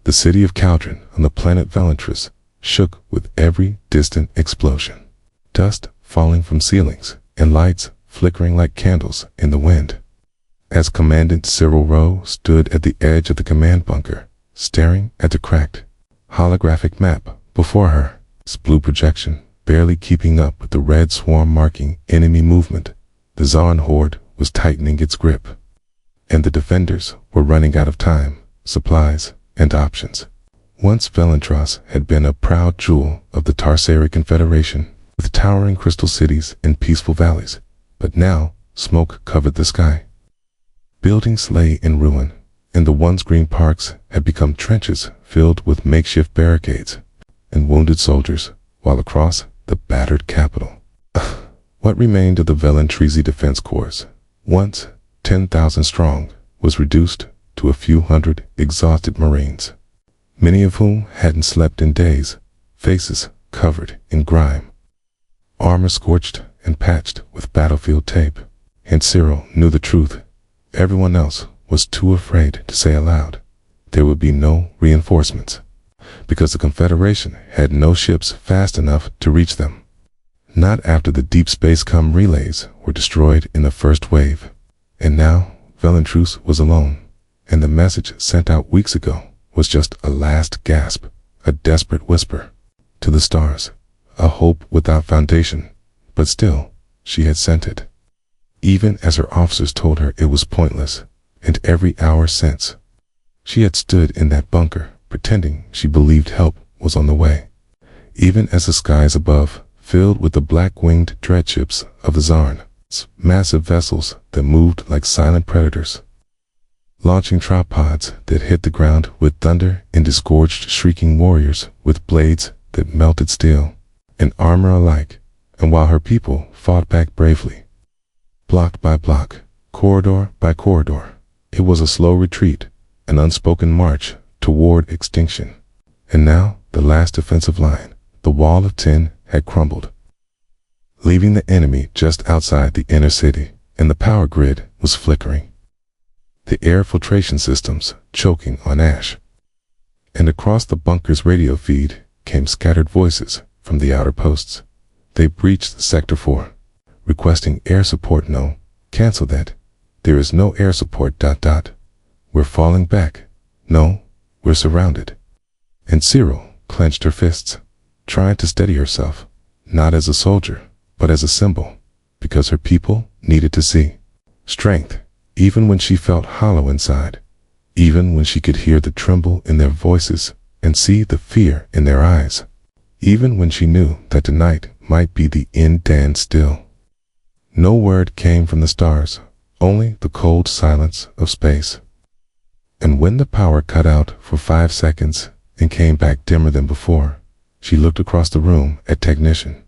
The city of Caldron on the planet Valentris shook with every distant explosion. Dust falling from ceilings and lights flickering like candles in the wind. As Commandant Cyril Rowe stood at the edge of the command bunker, staring at the cracked holographic map before her, its blue projection barely keeping up with the red swarm marking enemy movement, the Zarn horde was tightening its grip. And the defenders were running out of time, supplies, and options. Once Valentros had been a proud jewel of the Tarsari Confederation, with towering crystal cities and peaceful valleys, but now smoke covered the sky. Buildings lay in ruin, and the once green parks had become trenches filled with makeshift barricades and wounded soldiers, while across the battered capital, what remained of the Valentrizi Defense Corps, once 10,000 strong, was reduced to a few hundred exhausted Marines, many of whom hadn't slept in days, faces covered in grime, armor scorched and patched with battlefield tape. And Cyril knew the truth. Everyone else was too afraid to say aloud. There would be no reinforcements, because the Confederation had no ships fast enough to reach them. Not after the Deep Space Com relays were destroyed in the first wave. And now Valentrus was alone, and the message sent out weeks ago was just a last gasp, a desperate whisper to the stars, a hope without foundation, but still, she had sent it. Even as her officers told her it was pointless, and every hour since, she had stood in that bunker, pretending she believed help was on the way. Even as the skies above filled with the black-winged dreadships of the Zarn, massive vessels that moved like silent predators, launching tripods that hit the ground with thunder and disgorged shrieking warriors with blades that melted steel and armor alike. And while her people fought back bravely, block by block, corridor by corridor, it was a slow retreat, an unspoken march toward extinction. And now the last defensive line, the wall of tin, had crumbled, leaving the enemy just outside the inner city, and the power grid was flickering, the air filtration systems choking on ash. And across the bunker's radio feed came scattered voices from the outer posts. They breached Sector 4, requesting air support. No, cancel that. There is no air support. We're falling back. No, we're surrounded. And Cyril clenched her fists, trying to steady herself, not as a soldier, but as a symbol, because her people needed to see strength, even when she felt hollow inside, even when she could hear the tremble in their voices and see the fear in their eyes, even when she knew that tonight might be the end. Dan still. No word came from the stars, only the cold silence of space. And when the power cut out for 5 seconds and came back dimmer than before, she looked across the room at Technician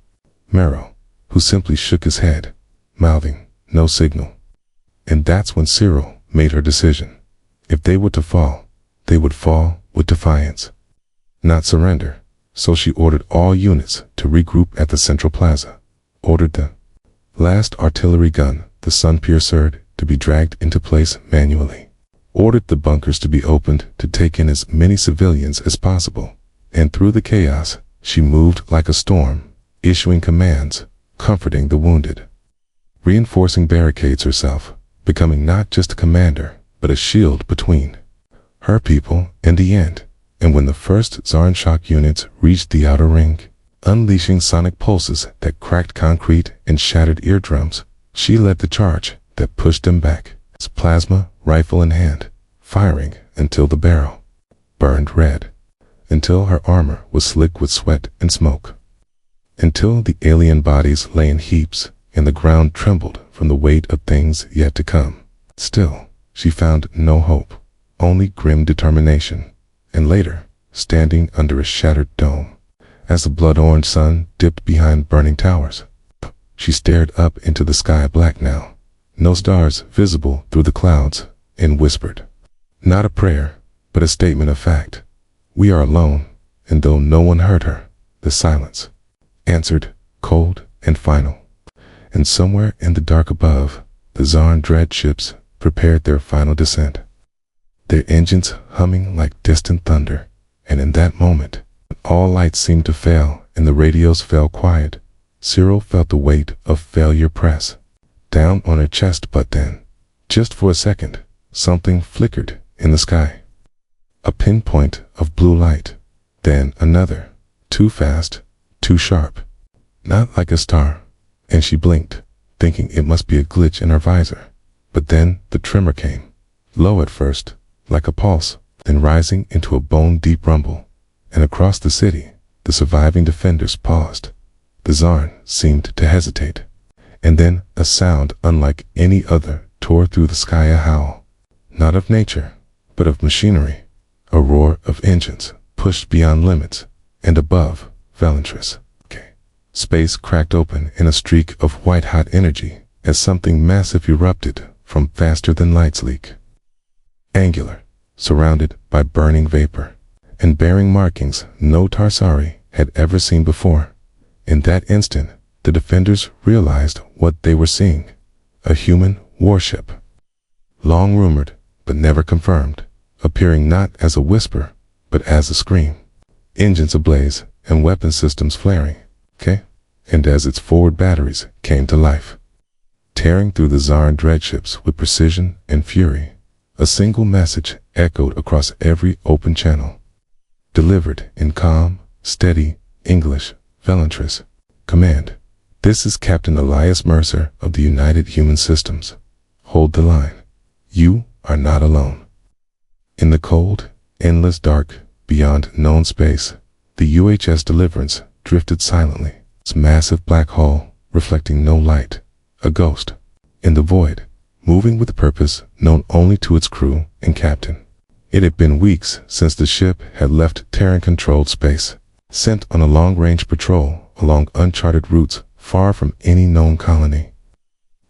Merrill, who simply shook his head, mouthing, "No signal." And that's when Cyril made her decision. If they were to fall, they would fall with defiance, not surrender. So she ordered all units to regroup at the central plaza, ordered the last artillery gun, the Sun Piercer, to be dragged into place manually, ordered the bunkers to be opened to take in as many civilians as possible. And through the chaos, she moved like a storm, issuing commands, comforting the wounded, reinforcing barricades herself, becoming not just a commander, but a shield between her people and the end. And when the first Zarn shock units reached the outer ring, unleashing sonic pulses that cracked concrete and shattered eardrums, she led the charge that pushed them back, plasma rifle in hand, firing until the barrel burned red, until her armor was slick with sweat and smoke, until the alien bodies lay in heaps and the ground trembled from the weight of things yet to come. Still, she found no hope, only grim determination. And later, standing under a shattered dome, as the blood-orange sun dipped behind burning towers, she stared up into the sky, black now, no stars visible through the clouds, and whispered, not a prayer, but a statement of fact. We are alone, and though no one heard her, the silence answered, cold and final. And somewhere in the dark above, the Zarn dread ships prepared their final descent. their engines humming like distant thunder. And in that moment, when all lights seemed to fail and the radios fell quiet, Cyril felt the weight of failure press down on her chest. But then, just for a second, something flickered in the sky. A pinpoint of blue light, then another, too fast, too sharp, not like a star, and she blinked, thinking it must be a glitch in her visor. But then the tremor came, low at first, like a pulse, then rising into a bone-deep rumble, and across the city, the surviving defenders paused. The Zarn seemed to hesitate, and then a sound unlike any other tore through the sky, a howl, not of nature, but of machinery, a roar of engines pushed beyond limits, and above Valentris, space cracked open in a streak of white-hot energy as something massive erupted from faster-than-light's leak. Angular, surrounded by burning vapor, and bearing markings no Tarsari had ever seen before. In that instant, the defenders realized what they were seeing: a human warship. Long rumored, but never confirmed, appearing not as a whisper, but as a scream. Engines ablaze and weapon systems flaring, and as its forward batteries came to life, tearing through the Zarn dreadships with precision and fury, a single message echoed across every open channel, delivered in calm, steady English. Valentris, command. This is Captain Elias Mercer of the United Human Systems. Hold the line. You are not alone. In the cold, endless dark, beyond known space, the UHS Deliverance drifted silently, its massive black hull reflecting no light, a ghost in the void, moving with a purpose known only to its crew and captain. It had been weeks since the ship had left Terran-controlled space, sent on a long-range patrol along uncharted routes far from any known colony.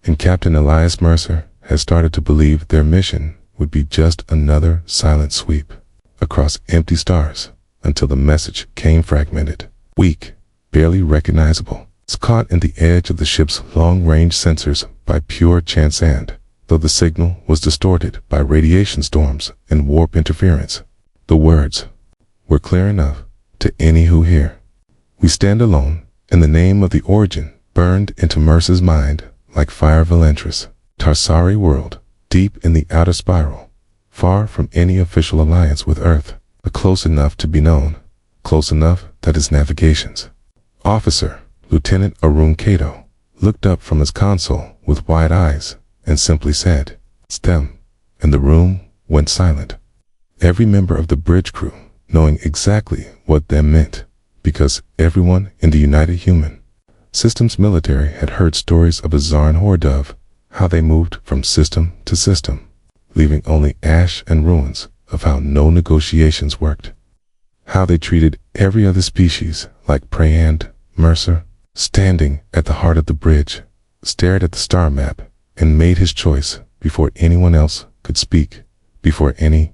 And Captain Elias Mercer had started to believe their mission would be just another silent sweep across empty stars, until the message came fragmented, weak, barely recognizable. It's caught in the edge of the ship's long-range sensors by pure chance, and, though the signal was distorted by radiation storms and warp interference, the words were clear enough to any who hear. We stand alone, and the name of the origin burned into Mercer's mind like fire. Valentris, Tarsari world, deep in the outer spiral, far from any official alliance with Earth, but close enough to be known, close enough that his navigations officer, Lieutenant Arun Kato, looked up from his console with wide eyes and simply said, "It's them," and the room went silent. Every member of the bridge crew knowing exactly what that meant, because everyone in the United Human Systems military had heard stories of a Zarn horde, of how they moved from system to system, leaving only ash and ruins, of how no negotiations worked, how they treated every other species like prey. And Mercer, standing at the heart of the bridge, stared at the star map and made his choice before anyone else could speak, before any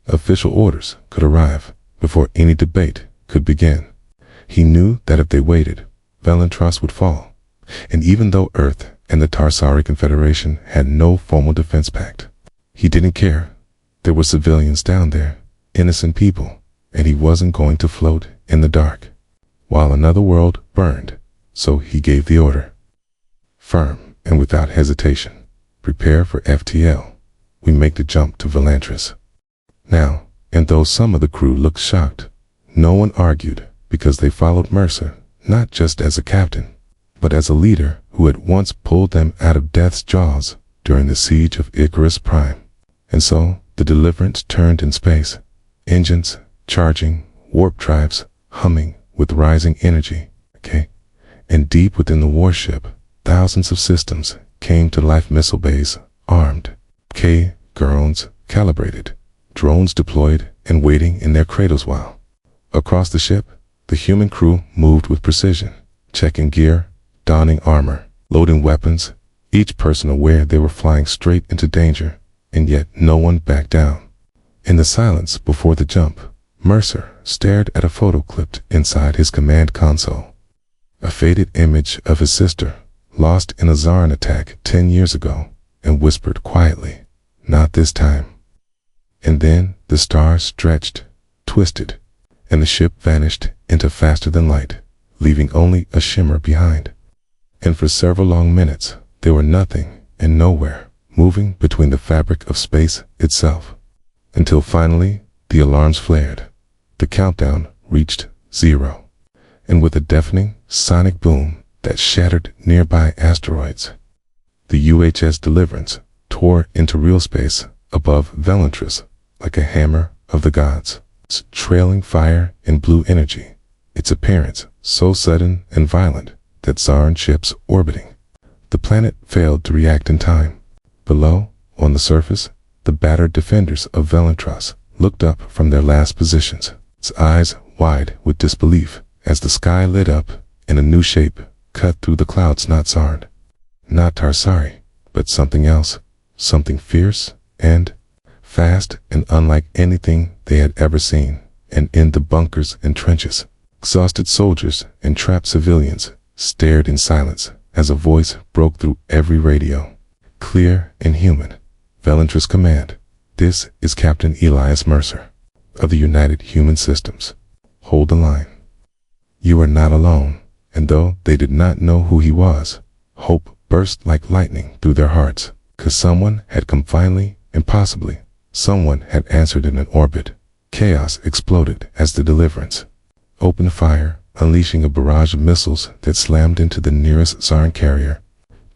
official orders could arrive, before any debate could begin. He knew that if they waited, Valentris would fall. And even though Earth and the Tarsari Confederation had no formal defense pact, he didn't care. There were civilians down there, innocent people, and he wasn't going to float in the dark while another world burned. So he gave the order, firm and without hesitation: prepare for FTL. We make the jump to Valentris now. And though some of the crew looked shocked, no one argued, because they followed Mercer not just as a captain, but as a leader who had once pulled them out of death's jaws during the siege of Icarus Prime. And so the Deliverance turned in space, engines charging, warp drives humming with rising energy, and deep within the warship, thousands of systems came to life: missile bays armed, drones calibrated, drones deployed and waiting in their cradles, while across the ship, the human crew moved with precision, checking gear, donning armor, loading weapons, each person aware they were flying straight into danger, and yet no one backed down. In the silence before the jump, Mercer stared at a photo clipped inside his command console, a faded image of his sister, lost in a Zarn attack 10 years ago, and whispered quietly, "Not this time." And then the stars stretched, twisted, and the ship vanished into faster than light, leaving only a shimmer behind. And for several long minutes, there were nothing and nowhere, moving between the fabric of space itself. Until finally, the alarms flared. The countdown reached 0. And with a deafening, sonic boom that shattered nearby asteroids, the UHS Deliverance tore into real space above Velantris like a hammer of the gods, trailing fire and blue energy, its appearance so sudden and violent that Zarn ships orbiting the planet failed to react in time. Below, on the surface, the battered defenders of Velantras looked up from their last positions, its eyes wide with disbelief as the sky lit up and a new shape cut through the clouds. Not Zarn, not Tarsari, but something else, something fierce and fast and unlike anything they had ever seen. And in the bunkers and trenches, exhausted soldiers and trapped civilians stared in silence as a voice broke through every radio, clear and human. Velantris command, this is Captain Elias Mercer of the United Human Systems. Hold the line. You are not alone. And though they did not know who he was, hope burst like lightning through their hearts, 'cause someone had come finally, and possibly someone had answered in an orbit. Chaos exploded as the Deliverance opened fire, unleashing a barrage of missiles that slammed into the nearest Zarn carrier,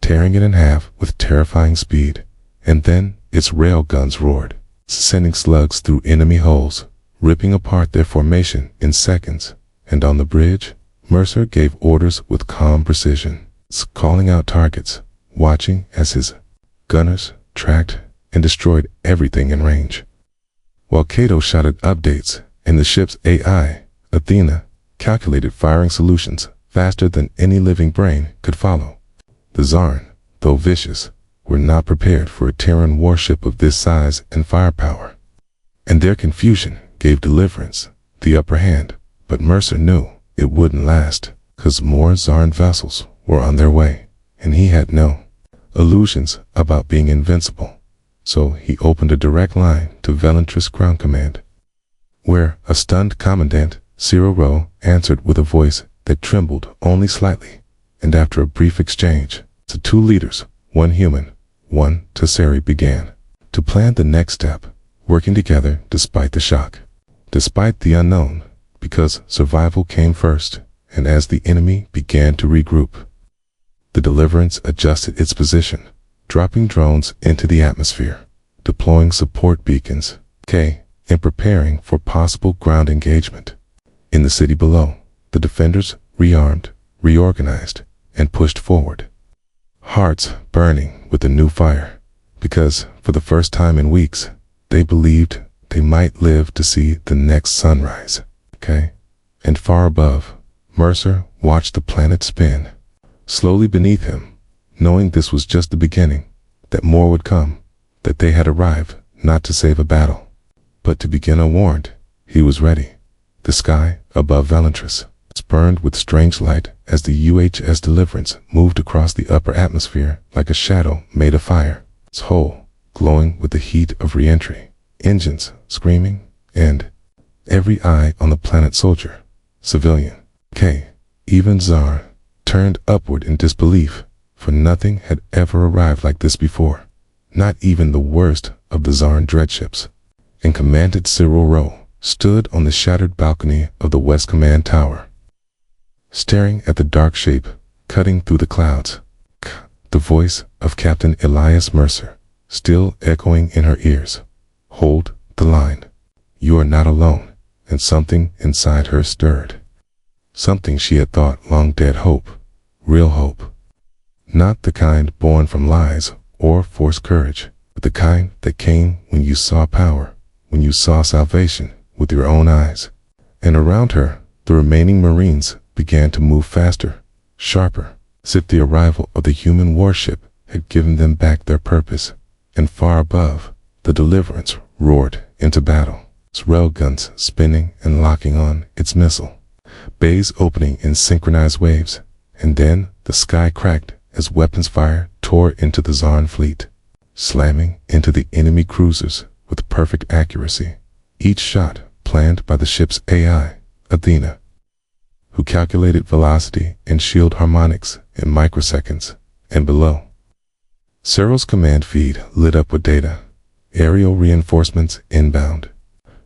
tearing it in half with terrifying speed. And then its rail guns roared, sending slugs through enemy hulls, ripping apart their formation in seconds. And on the bridge, Mercer gave orders with calm precision, calling out targets, watching as his gunners tracked and destroyed everything in range. While Cato shouted updates, and the ship's AI, Athena, calculated firing solutions faster than any living brain could follow. The Zarn, though vicious, were not prepared for a Terran warship of this size and firepower. And their confusion gave Deliverance the upper hand, but Mercer knew it wouldn't last, 'cause more Zarn vessels were on their way, and he had no illusions about being invincible. So he opened a direct line to Velantris Ground Command, where a stunned Commandant Cyril Rowe answered with a voice that trembled only slightly. And after a brief exchange, the two leaders, one human, one Tesseri, began to plan the next step, working together despite the shock, despite the unknown, because survival came first. And as the enemy began to regroup, the Deliverance adjusted its position, dropping drones into the atmosphere, deploying support beacons, and preparing for possible ground engagement. In the city below, the defenders rearmed, reorganized, and pushed forward, hearts burning with a new fire, because for the first time in weeks, they believed they might live to see the next sunrise. And far above, Mercer watched the planet spin slowly beneath him, knowing this was just the beginning, that more would come, that they had arrived not to save a battle, but to begin unwarned. He was ready. The sky above Velantris burned with strange light as the UHS Deliverance moved across the upper atmosphere like a shadow made of fire, its hull glowing with the heat of re-entry, engines screaming, and every eye on the planet soldier, civilian, even Zarn, turned upward in disbelief, for nothing had ever arrived like this before, not even the worst of the Zarn dreadships. And Commandant Cyril Rowe stood on the shattered balcony of the West Command Tower, staring at the dark shape cutting through the clouds, the voice of Captain Elias Mercer still echoing in her ears. Hold the line. You are not alone. And something inside her stirred. Something she had thought long dead: hope, real hope. Not the kind born from lies or forced courage, but the kind that came when you saw power, when you saw salvation with your own eyes. And around her, the remaining Marines began to move faster, sharper, as if the arrival of the human warship had given them back their purpose. And far above, the Deliverance roared into battle, its railguns spinning and locking on its missile bays opening in synchronized waves. And then the sky cracked as weapons fire tore into the Zarn fleet, slamming into the enemy cruisers with perfect accuracy, each shot planned by the ship's AI, Athena, who calculated velocity and shield harmonics in microseconds. And below, Cyril's command feed lit up with data, aerial reinforcements inbound,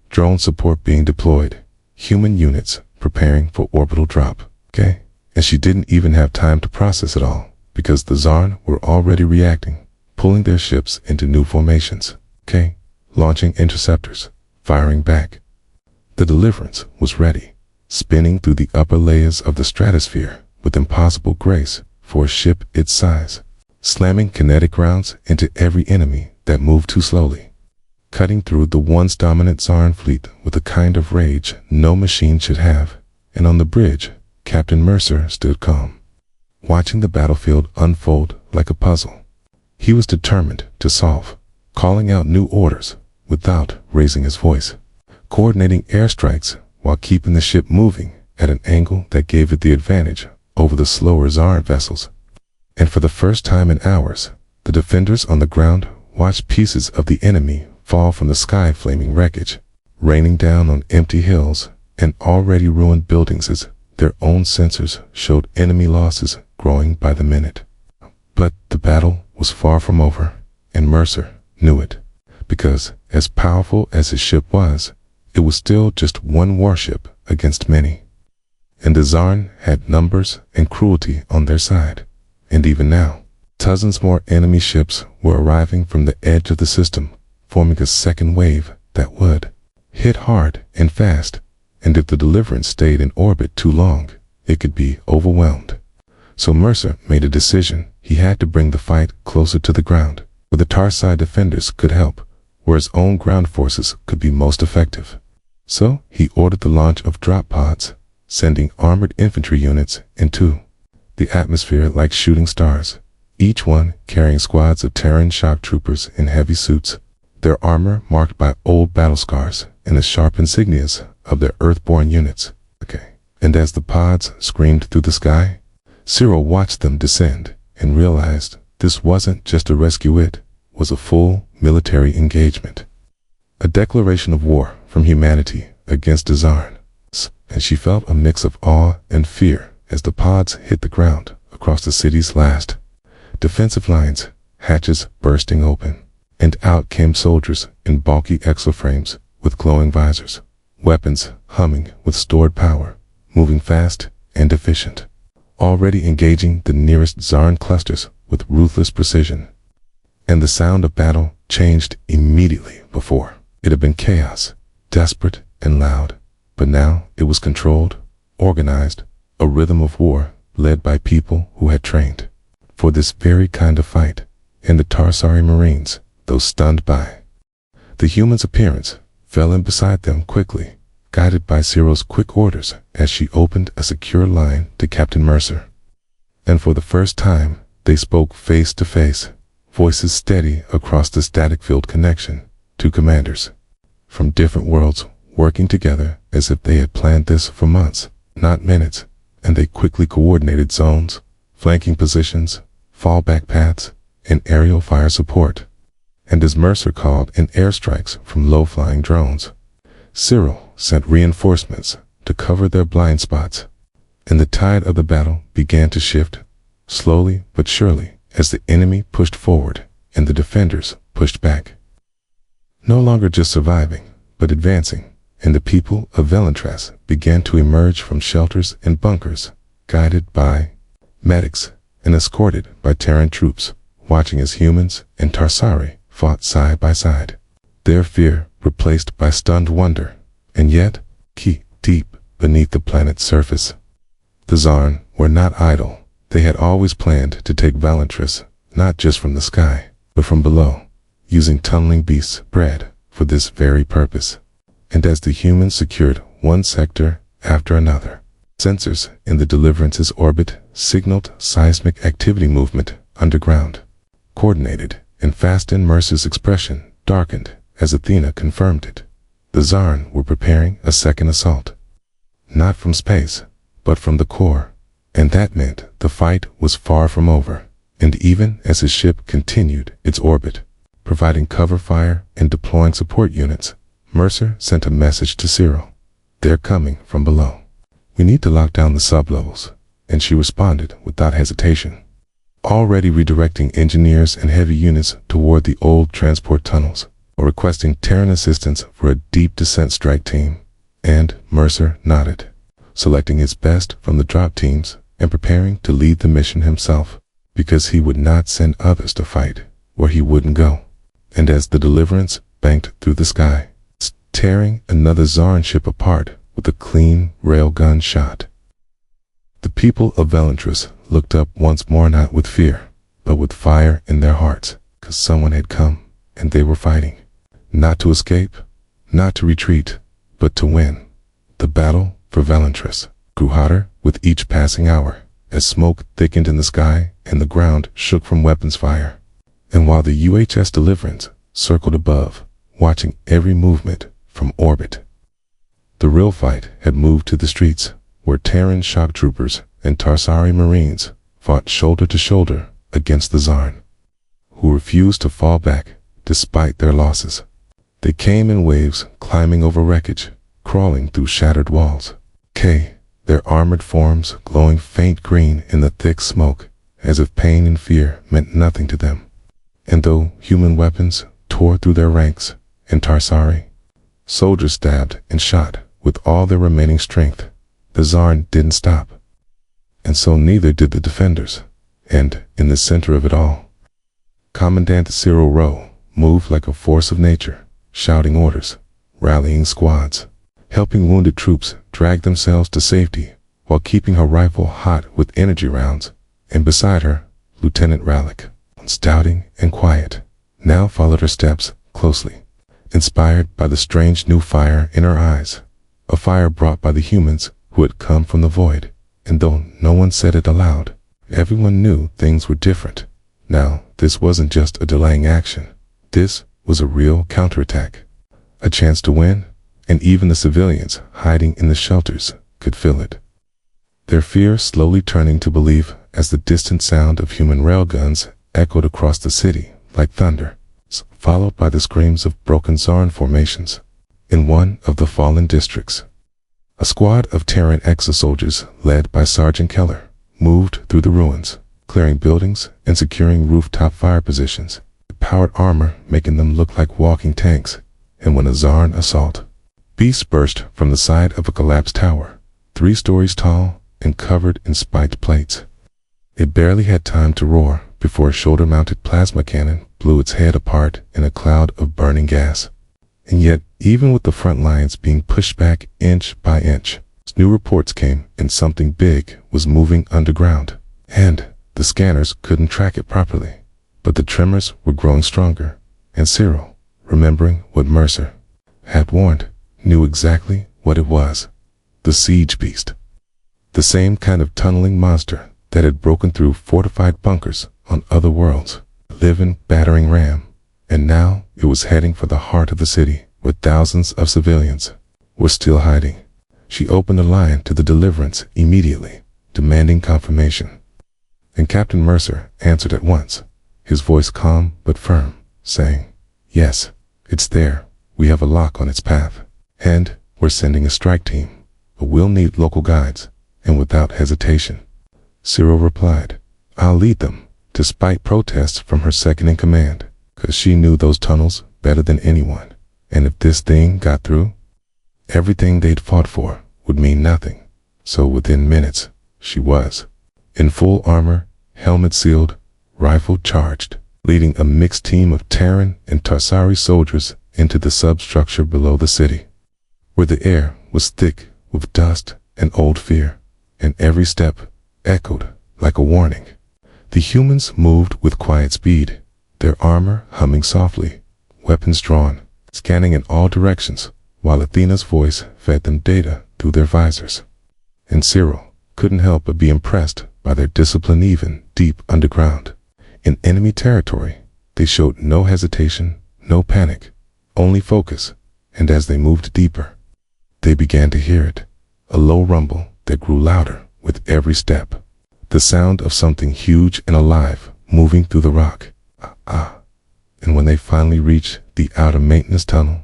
drone support being deployed, human units preparing for orbital drop. Okay? And she didn't even have time to process it all, because the Zarn were already reacting, pulling their ships into new formations. Okay? Launching interceptors, firing back. The Deliverance was ready, spinning through the upper layers of the stratosphere with impossible grace for a ship its size, slamming kinetic rounds into every enemy that moved too slowly, cutting through the once dominant Zarn fleet with a kind of rage no machine should have. And on the bridge, Captain Mercer stood calm, watching the battlefield unfold like a puzzle. He was determined to solve, calling out new orders without raising his voice, coordinating airstrikes while keeping the ship moving at an angle that gave it the advantage over the slower Zarn vessels. And for the first time in hours, the defenders on the ground watched pieces of the enemy fall from the sky, flaming wreckage, raining down on empty hills and already ruined buildings as their own sensors showed enemy losses growing by the minute. But the battle was far from over, and Mercer knew it, because as powerful as his ship was, it was still just one warship against many. And the Zarn had numbers and cruelty on their side. And even now, dozens more enemy ships were arriving from the edge of the system, forming a second wave that would hit hard and fast. And if the Deliverance stayed in orbit too long, it could be overwhelmed. So Mercer made a decision. He had to bring the fight closer to the ground, where the Tarsai defenders could help, where his own ground forces could be most effective. So he ordered the launch of drop pods, sending armored infantry units into the atmosphere like shooting stars, each one carrying squads of Terran shock troopers in heavy suits, their armor marked by old battle scars and the sharp insignias of their earthborn units. And as the pods screamed through the sky, Cyril watched them descend and realized this wasn't just a rescue, it was a full military engagement. A declaration of war from humanity against the Zarn. And she felt a mix of awe and fear as the pods hit the ground across the city's last defensive lines, hatches bursting open, and out came soldiers in bulky exoframes with glowing visors, weapons humming with stored power, moving fast and efficient, already engaging the nearest Zarn clusters with ruthless precision. And the sound of battle changed immediately. Before, it had been chaos, desperate and loud, but now it was controlled, organized, a rhythm of war led by people who had trained for this very kind of fight. And the Tarsari Marines, though stunned by the humans' appearance, fell in beside them quickly, guided by Cyril's quick orders as she opened a secure line to Captain Mercer. And for the first time, they spoke face to face, voices steady across the static-filled connection, two commanders from different worlds working together as if they had planned this for months, not minutes. And they quickly coordinated zones, flanking positions, fallback paths, and aerial fire support. And as Mercer called in airstrikes from low-flying drones, Cyril sent reinforcements to cover their blind spots. And the tide of the battle began to shift, slowly but surely, as the enemy pushed forward and the defenders pushed back. No longer just surviving, but advancing. And the people of Velentras began to emerge from shelters and bunkers, guided by medics and escorted by Terran troops, watching as humans and Tarsari fought side by side, their fear replaced by stunned wonder. And yet, deep beneath the planet's surface, the Zarn were not idle. They had always planned to take Velentras, not just from the sky, but from below, using tunneling beasts bred for this very purpose. And as the humans secured one sector after another, sensors in the Deliverance's orbit signaled seismic activity movement underground, coordinated and fast. And Mercer's expression darkened as Athena confirmed it. The Zarn were preparing a second assault, not from space, but from the core. And that meant the fight was far from over. And even as his ship continued its orbit, providing cover fire and deploying support units, Mercer sent a message to Cyril. "They're coming from below. We need to lock down the sublevels," and she responded without hesitation, already redirecting engineers and heavy units toward the old transport tunnels, or requesting Terran assistance for a deep descent strike team. And Mercer nodded, selecting his best from the drop teams and preparing to lead the mission himself, because he would not send others to fight where he wouldn't go. And as the Deliverance banked through the sky, tearing another Zarn ship apart with a clean railgun shot, the people of Velantris looked up once more, not with fear, but with fire in their hearts, because someone had come and they were fighting. Not to escape, not to retreat, but to win. The battle for Velantris grew hotter with each passing hour, as smoke thickened in the sky and the ground shook from weapons fire. And while the UHS Deliverance circled above, watching every movement from orbit, the real fight had moved to the streets, where Terran shock troopers and Tarsari Marines fought shoulder to shoulder against the Zarn, who refused to fall back despite their losses. They came in waves, climbing over wreckage, crawling through shattered walls, their armored forms glowing faint green in the thick smoke, as if pain and fear meant nothing to them. And though human weapons tore through their ranks, and Tarsari soldiers stabbed and shot with all their remaining strength, the Zarn didn't stop. And so neither did the defenders. And in the center of it all, Commandant Cyril Rowe moved like a force of nature, shouting orders, rallying squads, helping wounded troops drag themselves to safety while keeping her rifle hot with energy rounds. And beside her, Lieutenant Rallick, stouting and quiet, now followed her steps closely, inspired by the strange new fire in her eyes, a fire brought by the humans who had come from the void. And though no one said it aloud, everyone knew things were different. Now, this wasn't just a delaying action. This was a real counterattack, a chance to win, and even the civilians hiding in the shelters could feel it. Their fear slowly turning to belief as the distant sound of human railguns echoed across the city like thunder, followed by the screams of broken Zarn formations. In one of the fallen districts, a squad of Terran exosoldiers led by Sergeant Keller moved through the ruins, clearing buildings and securing rooftop fire positions, powered armor making them look like walking tanks. And when a Zarn assault beast burst from the side of a collapsed tower, 3 stories tall and covered in spiked plates, it barely had time to roar before a shoulder-mounted plasma cannon blew its head apart in a cloud of burning gas. And yet, even with the front lines being pushed back inch by inch, new reports came and something big was moving underground, and the scanners couldn't track it properly. But the tremors were growing stronger, and Cyril, remembering what Mercer had warned, knew exactly what it was. The siege beast. The same kind of tunneling monster that had broken through fortified bunkers on other worlds, a living, battering ram. And now it was heading for the heart of the city, where thousands of civilians were still hiding. She opened the line to the Deliverance immediately, demanding confirmation. And Captain Mercer answered at once, his voice calm but firm, saying, "Yes, it's there. We have a lock on its path. And we're sending a strike team, but we'll need local guides." And without hesitation, Cyril replied, "I'll lead them," despite protests from her second-in-command, because she knew those tunnels better than anyone. And if this thing got through, everything they'd fought for would mean nothing. So within minutes, she was in full armor, helmet sealed, rifle charged, leading a mixed team of Terran and Tarsari soldiers into the substructure below the city, where the air was thick with dust and old fear, and every step echoed like a warning. The humans moved with quiet speed, their armor humming softly, weapons drawn, scanning in all directions, while Athena's voice fed them data through their visors. And Cyril couldn't help but be impressed by their discipline even deep underground. In enemy territory, they showed no hesitation, no panic, only focus. And as they moved deeper, they began to hear it, a low rumble that grew louder with every step, the sound of something huge and alive moving through the rock. And when they finally reached the outer maintenance tunnel,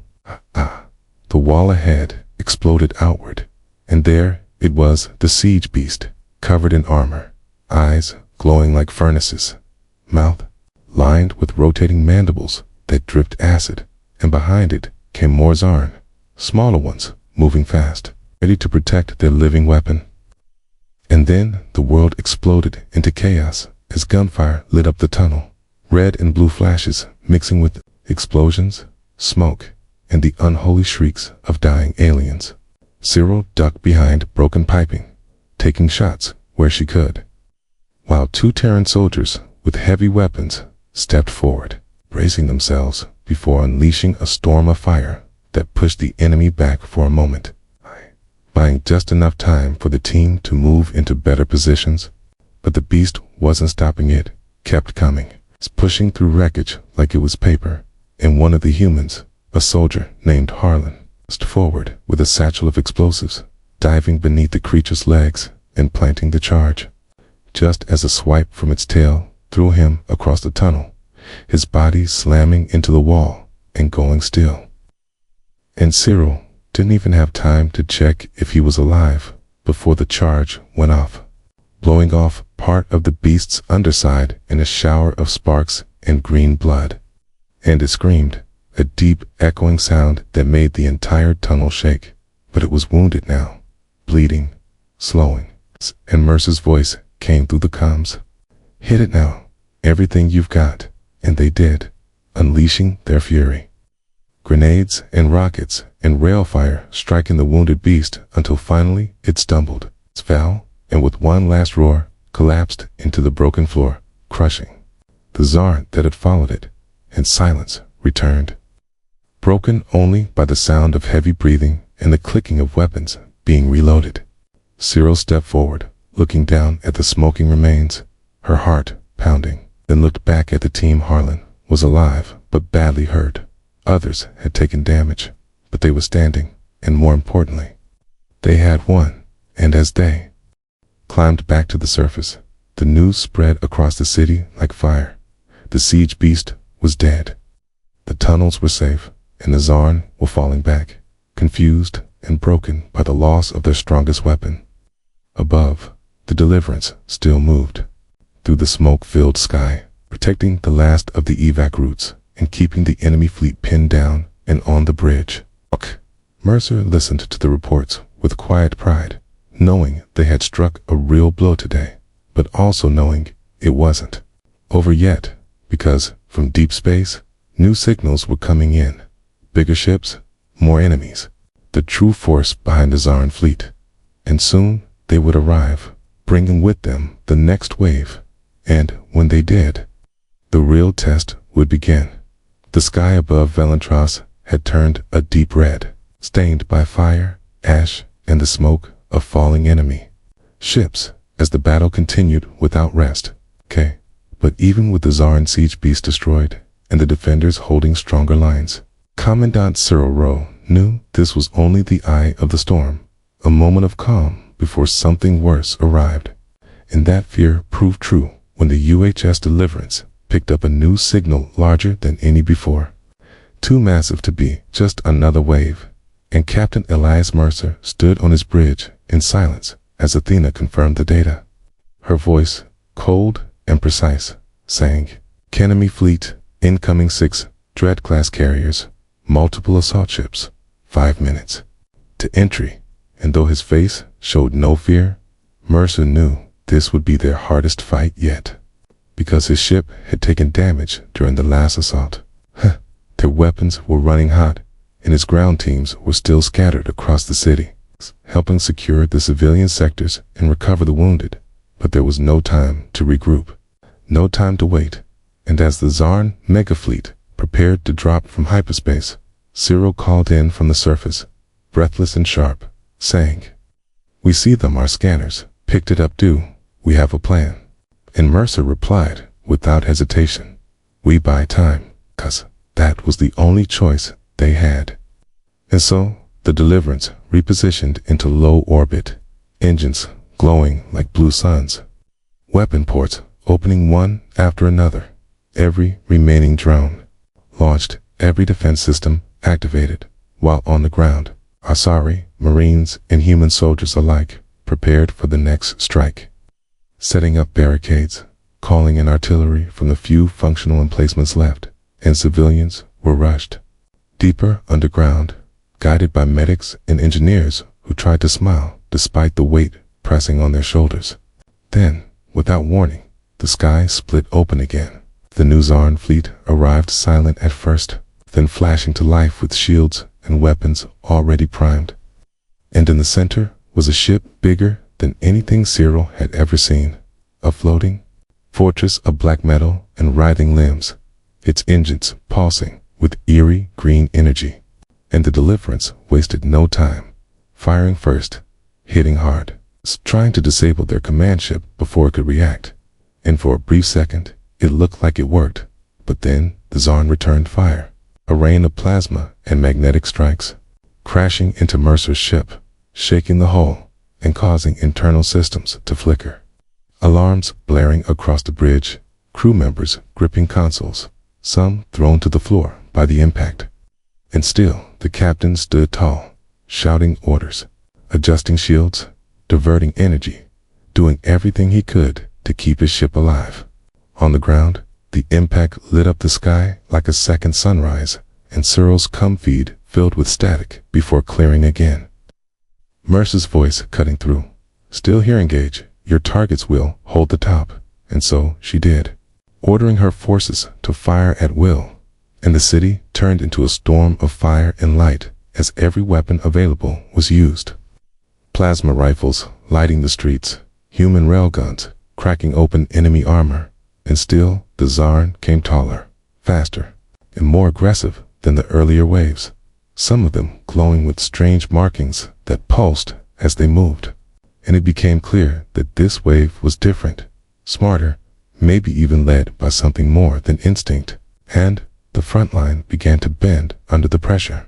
the wall ahead exploded outward, and there it was, the siege beast, covered in armor, eyes glowing like furnaces, mouth lined with rotating mandibles that dripped acid, and behind it came more Zarn, smaller ones, moving fast, ready to protect their living weapon. And then the world exploded into chaos as gunfire lit up the tunnel, red and blue flashes mixing with explosions, smoke, and the unholy shrieks of dying aliens. Cyril ducked behind broken piping, taking shots where she could, while two Terran soldiers with heavy weapons stepped forward, bracing themselves before unleashing a storm of fire that pushed the enemy back for a moment, buying just enough time for the team to move into better positions. But the beast wasn't stopping, it kept coming, pushing through wreckage like it was paper, and one of the humans, a soldier named Howling, stepped forward with a satchel of explosives, diving beneath the creature's legs and planting the charge. Just as a swipe from its tail threw him across the tunnel, his body slamming into the wall and going still. And Cyril didn't even have time to check if he was alive before the charge went off, blowing off part of the beast's underside in a shower of sparks and green blood. And it screamed, a deep echoing sound that made the entire tunnel shake. But it was wounded now, bleeding, slowing, and Mercer's voice came through the comms. Hit it now, everything you've got. And they did, unleashing their fury. Grenades and rockets and railfire striking the wounded beast until finally it stumbled, fell, and with one last roar, collapsed into the broken floor, crushing the Zarn that had followed it, and silence returned, broken only by the sound of heavy breathing and the clicking of weapons being reloaded. Cyril stepped forward, looking down at the smoking remains, her heart pounding, then looked back at the team. Howling was alive, but badly hurt. Others had taken damage, but they were standing, and more importantly, they had won. And as they climbed back to the surface, the news spread across the city like fire. The siege beast was dead. The tunnels were safe, and the Zarn were falling back, confused and broken by the loss of their strongest weapon. Above, the Deliverance still moved through the smoke-filled sky, protecting the last of the evac routes and keeping the enemy fleet pinned down and on the bridge. Mercer listened to the reports with quiet pride, knowing they had struck a real blow today, but also knowing it wasn't over yet, because from deep space, new signals were coming in. Bigger ships, more enemies, the true force behind the Zarn fleet. And soon they would arrive, bringing with them the next wave. And when they did, the real test would begin. The sky above Velentros had turned a deep red, stained by fire, ash, and the smoke of falling enemy ships as the battle continued without rest. But even with the Zarn siege beast destroyed and the defenders holding stronger lines, Commandant Cyril Rowe knew this was only the eye of the storm, a moment of calm before something worse arrived. And that fear proved true when the UHS Deliverance picked up a new signal larger than any before, too massive to be just another wave. And Captain Elias Mercer stood on his bridge in silence as Athena confirmed the data, her voice cold and precise, saying, "Enemy fleet, incoming 6 Dread-class carriers, multiple assault ships, 5 minutes to entry." And though his face showed no fear, Mercer knew this would be their hardest fight yet, because his ship had taken damage during the last assault. Their weapons were running hot, and his ground teams were still scattered across the city, helping secure the civilian sectors and recover the wounded. But there was no time to regroup, no time to wait, and as the Zarn megafleet prepared to drop from hyperspace, Cyril called in from the surface, breathless and sharp, saying, "We see them, our scanners picked it up. Do we have a plan?" And Mercer replied without hesitation, "We buy time, 'cause that was the only choice they had." And so the Deliverance repositioned into low orbit, engines glowing like blue suns, weapon ports opening one after another, every remaining drone launched, every defense system activated, while on the ground, Asari, Marines, and human soldiers alike prepared for the next strike. Setting up barricades, calling in artillery from the few functional emplacements left, and civilians were rushed deeper underground, guided by medics and engineers who tried to smile despite the weight pressing on their shoulders. Then, without warning, the sky split open again. The new Zarn fleet arrived silent at first, then flashing to life with shields and weapons already primed. And in the center was a ship bigger than anything Cyril had ever seen, a floating fortress of black metal and writhing limbs, its engines pulsing with eerie green energy. And the Deliverance wasted no time, firing first, hitting hard, trying to disable their command ship before it could react. And for a brief second, it looked like it worked, but then the Zarn returned fire, a rain of plasma and magnetic strikes, crashing into Mercer's ship, shaking the hull and causing internal systems to flicker. Alarms blaring across the bridge, crew members gripping consoles, some thrown to the floor by the impact. And still, the captain stood tall, shouting orders, adjusting shields, diverting energy, doing everything he could to keep his ship alive. On the ground, the impact lit up the sky like a second sunrise, and Cyril's cum feed filled with static before clearing again. Mercer's voice cutting through. Still here, engage. Your targets will hold the top. And so she did, ordering her forces to fire at will. And the city turned into a storm of fire and light as every weapon available was used. Plasma rifles lighting the streets, human railguns cracking open enemy armor, and still the Zarn came taller, faster, and more aggressive than the earlier waves, some of them glowing with strange markings that pulsed as they moved. And it became clear that this wave was different, smarter, maybe even led by something more than instinct, and the front line began to bend under the pressure.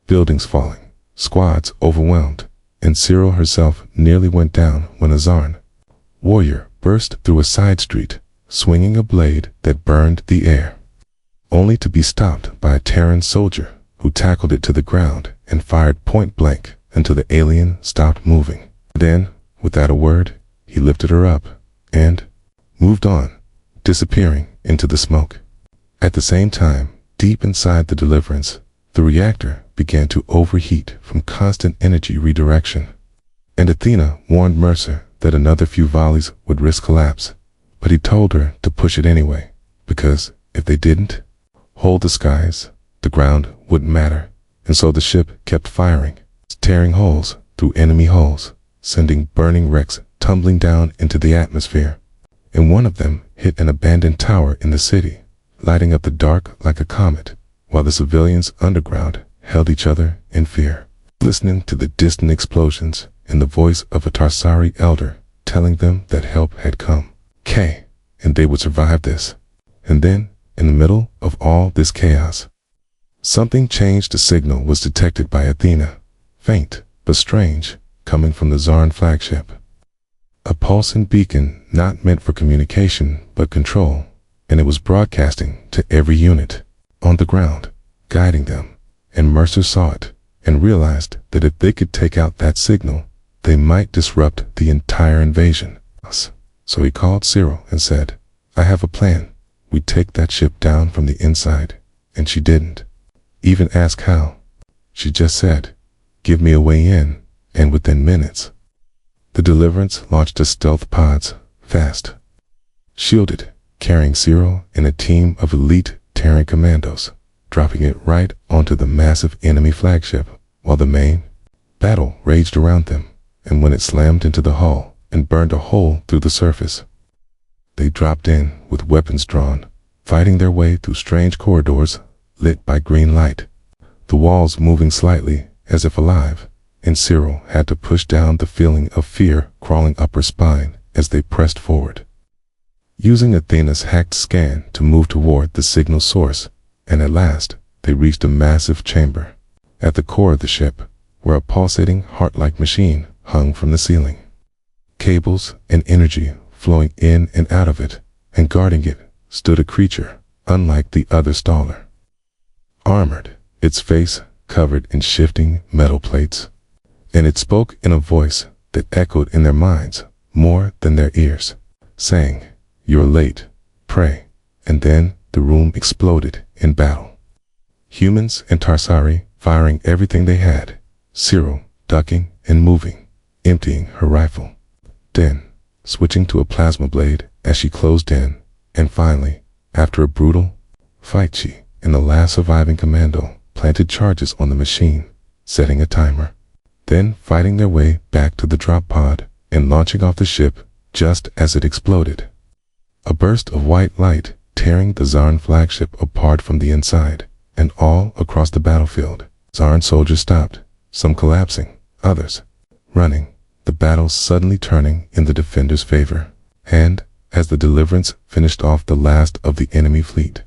Buildings falling, squads overwhelmed, and Cyril herself nearly went down when a Zarn warrior burst through a side street, swinging a blade that burned the air, only to be stopped by a Terran soldier who tackled it to the ground and fired point blank until the alien stopped moving. Then, without a word, he lifted her up and moved on, disappearing into the smoke. At the same time, deep inside the Deliverance, the reactor began to overheat from constant energy redirection. And Athena warned Mercer that another few volleys would risk collapse, but he told her to push it anyway, because if they didn't hold the skies, the ground wouldn't matter. And so the ship kept firing, tearing holes through enemy hulls, sending burning wrecks tumbling down into the atmosphere. And one of them hit an abandoned tower in the city, lighting up the dark like a comet, while the civilians underground held each other in fear, listening to the distant explosions and the voice of a Tarsari elder telling them that help had come. And they would survive this. And then, in the middle of all this chaos, something changed. The signal was detected by Athena, faint but strange, coming from the Zarn flagship. A pulsing beacon not meant for communication but control, and it was broadcasting to every unit on the ground, guiding them. And Mercer saw it and realized that if they could take out that signal, they might disrupt the entire invasion. So he called Cyril and said, I have a plan. We take that ship down from the inside. And she didn't even ask how. She just said, give me a way in. And within minutes, the Deliverance launched the stealth pods, fast, shielded, carrying Cyril and a team of elite Terran commandos, dropping it right onto the massive enemy flagship, while the main battle raged around them. And when it slammed into the hull and burned a hole through the surface, they dropped in with weapons drawn, fighting their way through strange corridors lit by green light, the walls moving slightly as if alive, and Cyril had to push down the feeling of fear crawling up her spine as they pressed forward, using Athena's hacked scan to move toward the signal source. And at last, they reached a massive chamber at the core of the ship, where a pulsating heart-like machine hung from the ceiling, cables and energy flowing in and out of it, and guarding it stood a creature unlike the other Staller, armored, its face covered in shifting metal plates. And it spoke in a voice that echoed in their minds more than their ears, saying, "You're late, pray." And then the room exploded in battle. Humans and Tarsari firing everything they had, Cyril ducking and moving, emptying her rifle, then switching to a plasma blade as she closed in, and finally, after a brutal fight, she and the last surviving commando planted charges on the machine, setting a timer, then fighting their way back to the drop pod and launching off the ship just as it exploded. A burst of white light tearing the Zarn flagship apart from the inside, and all across the battlefield, Zarn soldiers stopped, some collapsing, others running, the battle suddenly turning in the defenders' favor. And as the Deliverance finished off the last of the enemy fleet,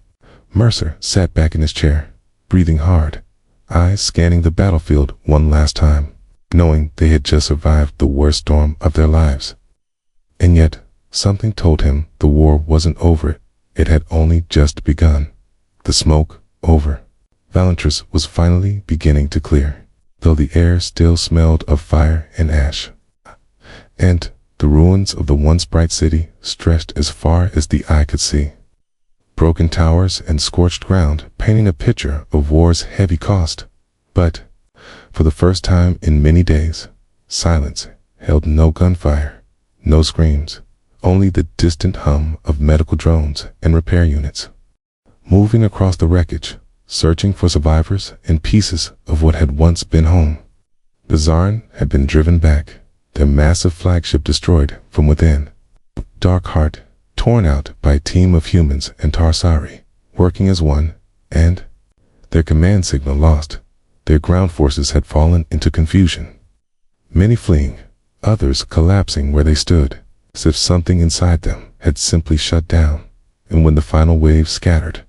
Mercer sat back in his chair, breathing hard, eyes scanning the battlefield one last time, knowing they had just survived the worst storm of their lives. And yet, something told him the war wasn't over. It had only just begun. The smoke over Valentris was finally beginning to clear, though the air still smelled of fire and ash. And the ruins of the once bright city stretched as far as the eye could see. Broken towers and scorched ground painting a picture of war's heavy cost. But, for the first time in many days, silence held no gunfire, no screams, only the distant hum of medical drones and repair units, moving across the wreckage, searching for survivors and pieces of what had once been home. The Zarn had been driven back, their massive flagship destroyed from within. Darkheart torn out by a team of humans and Tarsari, working as one, and their command signal lost. Their ground forces had fallen into confusion. Many fleeing, others collapsing where they stood, as if something inside them had simply shut down. And when the final wave scattered,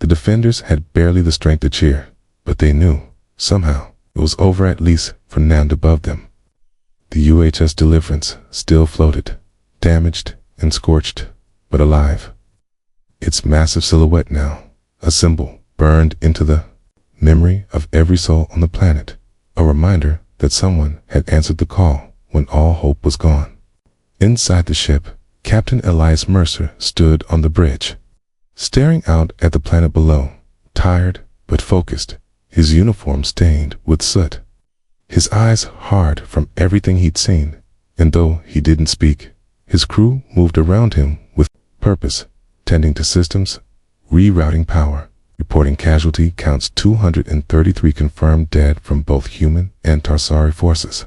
the defenders had barely the strength to cheer, but they knew, somehow, it was over, at least for now. Above them, the UHS Deliverance still floated, damaged and scorched, but alive. Its massive silhouette now, a symbol burned into the memory of every soul on the planet, a reminder that someone had answered the call when all hope was gone. Inside the ship, Captain Elias Mercer stood on the bridge, staring out at the planet below, tired but focused, his uniform stained with soot, his eyes hard from everything he'd seen. And though he didn't speak, his crew moved around him with purpose, tending to systems, rerouting power, reporting casualty counts: 233 confirmed dead from both human and Tarsari forces,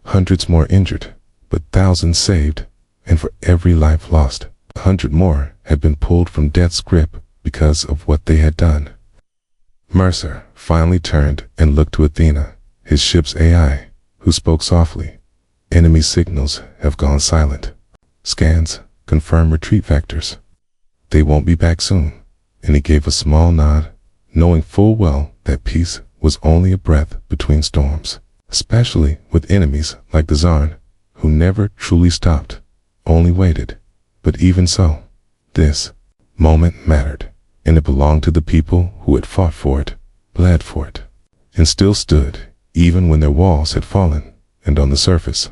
hundreds more injured, but thousands saved, and for every life lost, 100 more had been pulled from death's grip because of what they had done. Mercer finally turned and looked to Athena, his ship's AI, who spoke softly. "Enemy signals have gone silent. Scans confirm retreat vectors. They won't be back soon." And he gave a small nod, knowing full well that peace was only a breath between storms, especially with enemies like the Zarn, who never truly stopped, only waited. But even so, this moment mattered, and it belonged to the people who had fought for it, bled for it, and still stood, even when their walls had fallen. And on the surface,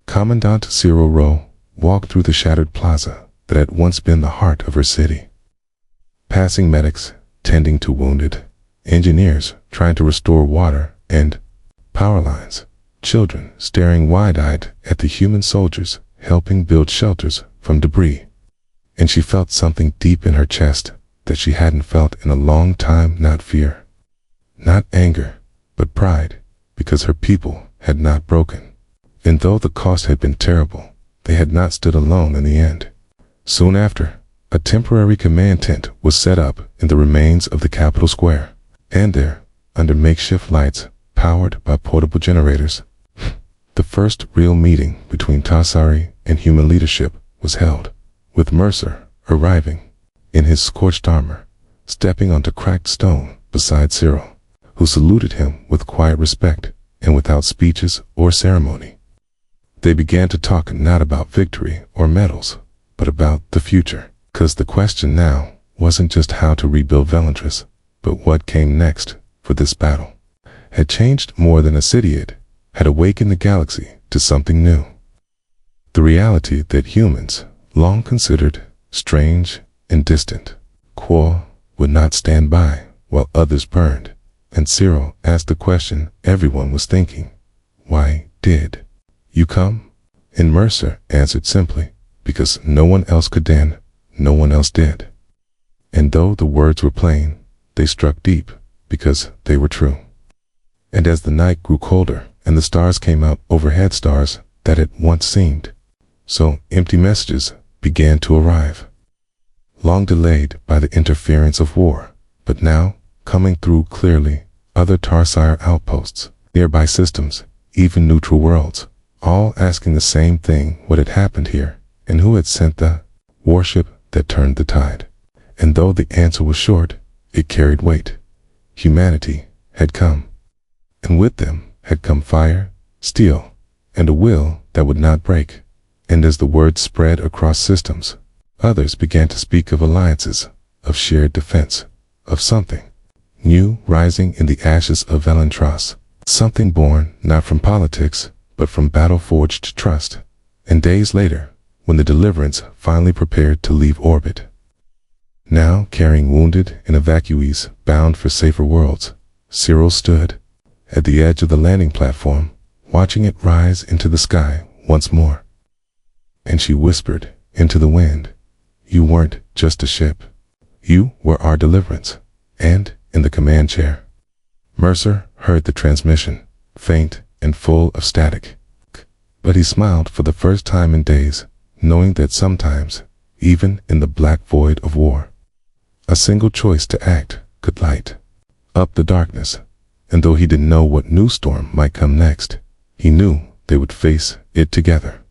Commandant Cyril Rowe walked through the shattered plaza that had once been the heart of her city, passing medics tending to wounded, engineers trying to restore water and power lines, children staring wide-eyed at the human soldiers helping build shelters from debris. And she felt something deep in her chest that she hadn't felt in a long time, not fear, not anger, but pride, because her people had not broken. And though the cost had been terrible, they had not stood alone in the end. Soon after, a temporary command tent was set up in the remains of the Capitol Square, and there, under makeshift lights powered by portable generators, the first real meeting between Tarsari and human leadership was held, with Mercer arriving in his scorched armor, stepping onto cracked stone beside Cyril, who saluted him with quiet respect and without speeches or ceremony. They began to talk not about victory or medals, but about the future. Because the question now wasn't just how to rebuild Valentris, But what came next for this battle had changed more than a city. It had awakened the galaxy to something new. The reality that humans, long considered strange and distant, Quo would not stand by while others burned, and Cyril asked the question everyone was thinking. Why did you come? And Mercer answered simply, because no one else could then, no one else did. And though the words were plain, they struck deep, because they were true. And as the night grew colder and the stars came out overhead, stars that had once seemed so empty, messages began to arrive, long delayed by the interference of war, but now coming through clearly. Other Tarsire outposts, nearby systems, even neutral worlds, all asking the same thing: what had happened here, and who had sent the warship that turned the tide. And though the answer was short, it carried weight. Humanity had come, and with them had come fire, steel, and a will that would not break. And as the word spread across systems, others began to speak of alliances, of shared defense, of something new rising in the ashes of Valentras, something born not from politics, but from battle-forged trust. And days later, when the Deliverance finally prepared to leave orbit, now carrying wounded and evacuees bound for safer worlds, Cyril stood at the edge of the landing platform, watching it rise into the sky once more. And she whispered into the wind, "You weren't just a ship. You were our deliverance." And in the command chair, Mercer heard the transmission, faint and full of static. But he smiled for the first time in days, knowing that sometimes, even in the black void of war, a single choice to act could light up the darkness. And though he didn't know what new storm might come next, he knew they would face it together.